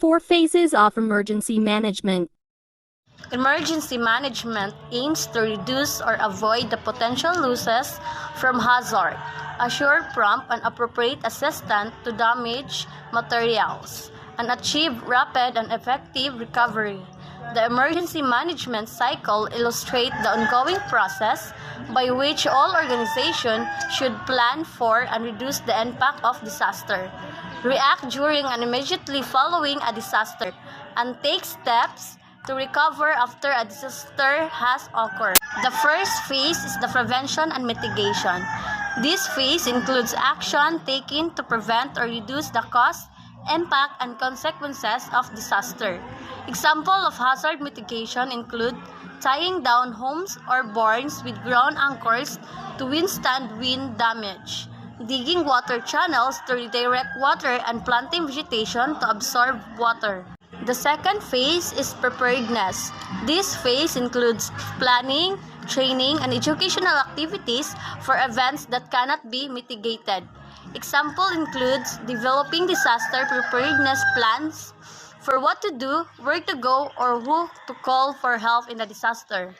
4 phases of emergency management. Emergency management aims to reduce or avoid the potential losses from hazard, assure prompt and appropriate assistance to damaged materials, and achieve rapid and effective recovery. The emergency management cycle illustrates the ongoing process by which all organizations should plan for and reduce the impact of disaster, react during and immediately following a disaster, and take steps to recover after a disaster has occurred. The first phase is the prevention and mitigation. This phase includes action taken to prevent or reduce the cost, impact, and consequences of disaster. Examples of hazard mitigation include tying down homes or barns with ground anchors to withstand wind damage, digging water channels to redirect water, and planting vegetation to absorb water. The second phase is preparedness. This phase includes planning, training, and educational activities for events that cannot be mitigated. Example includes developing disaster preparedness plans for what to do, where to go, or who to call for help in a disaster.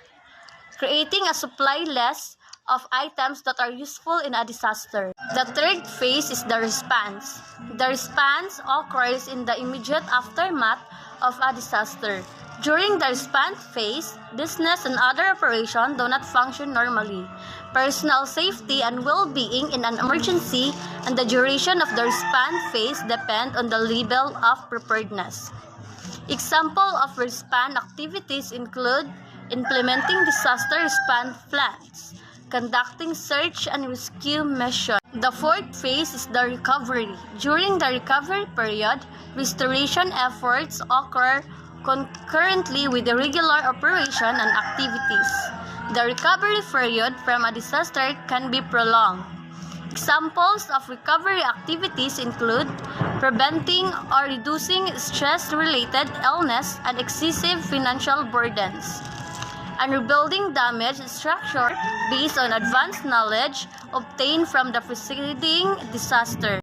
Creating a supply list of items that are useful in a disaster. The third phase is the response. The response occurs in the immediate aftermath of a disaster. During the response phase, business and other operations do not function normally. Personal safety and well-being in an emergency and the duration of the response phase depend on the level of preparedness. Examples of response activities include implementing disaster response plans, conducting search and rescue missions. The fourth phase is the recovery. During the recovery period, restoration efforts occur concurrently with the regular operation and activities. The recovery period from a disaster can be prolonged. Examples of recovery activities include preventing or reducing stress-related illness and excessive financial burdens, and rebuilding damaged structure based on advanced knowledge obtained from the preceding disaster.